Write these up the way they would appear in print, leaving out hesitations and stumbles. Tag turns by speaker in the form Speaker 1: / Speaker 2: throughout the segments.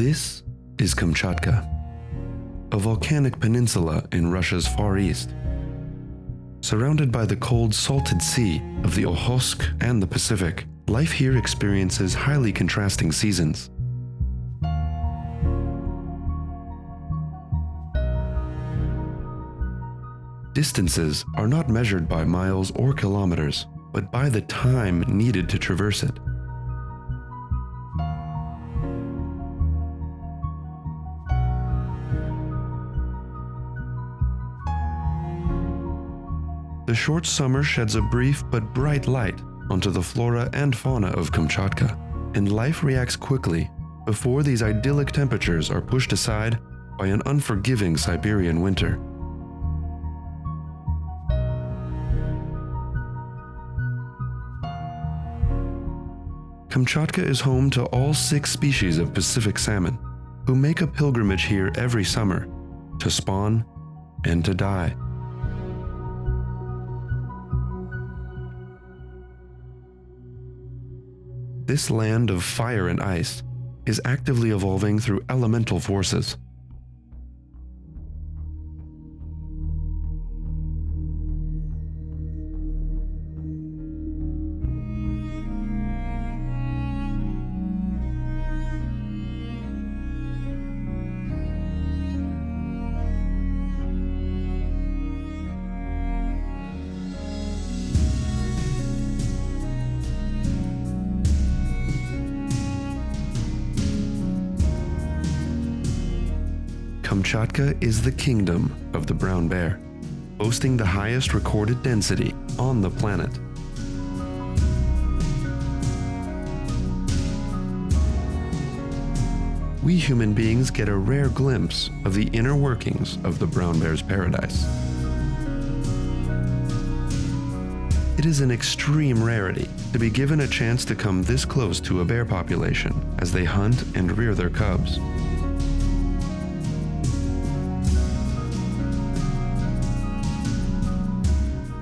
Speaker 1: This is Kamchatka, a volcanic peninsula in Russia's far east. Surrounded by the cold, salted sea of the Okhotsk and the Pacific, life here experiences highly contrasting seasons. Distances are not measured by miles or kilometers, but by the time needed to traverse it. The short summer sheds a brief but bright light onto the flora and fauna of Kamchatka, and life reacts quickly before these idyllic temperatures are pushed aside by an unforgiving Siberian winter. Kamchatka is home to all 6 species of Pacific salmon, who make a pilgrimage here every summer to spawn and to die. This land of fire and ice is actively evolving through elemental forces. Kamchatka is the kingdom of the brown bear, boasting the highest recorded density on the planet. We human beings get a rare glimpse of the inner workings of the brown bear's paradise. It is an extreme rarity to be given a chance to come this close to a bear population as they hunt and rear their cubs.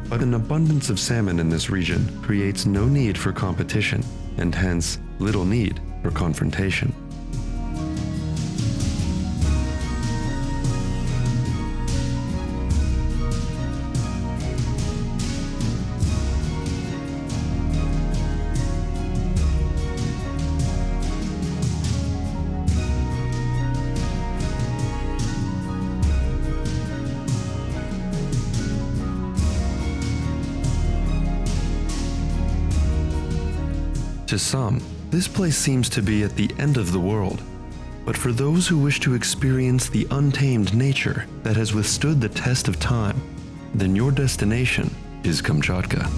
Speaker 1: But an abundance of salmon in this region creates no need for competition, and hence little need for confrontation. To some, this place seems to be at the end of the world. But for those who wish to experience the untamed nature that has withstood the test of time, then your destination is Kamchatka.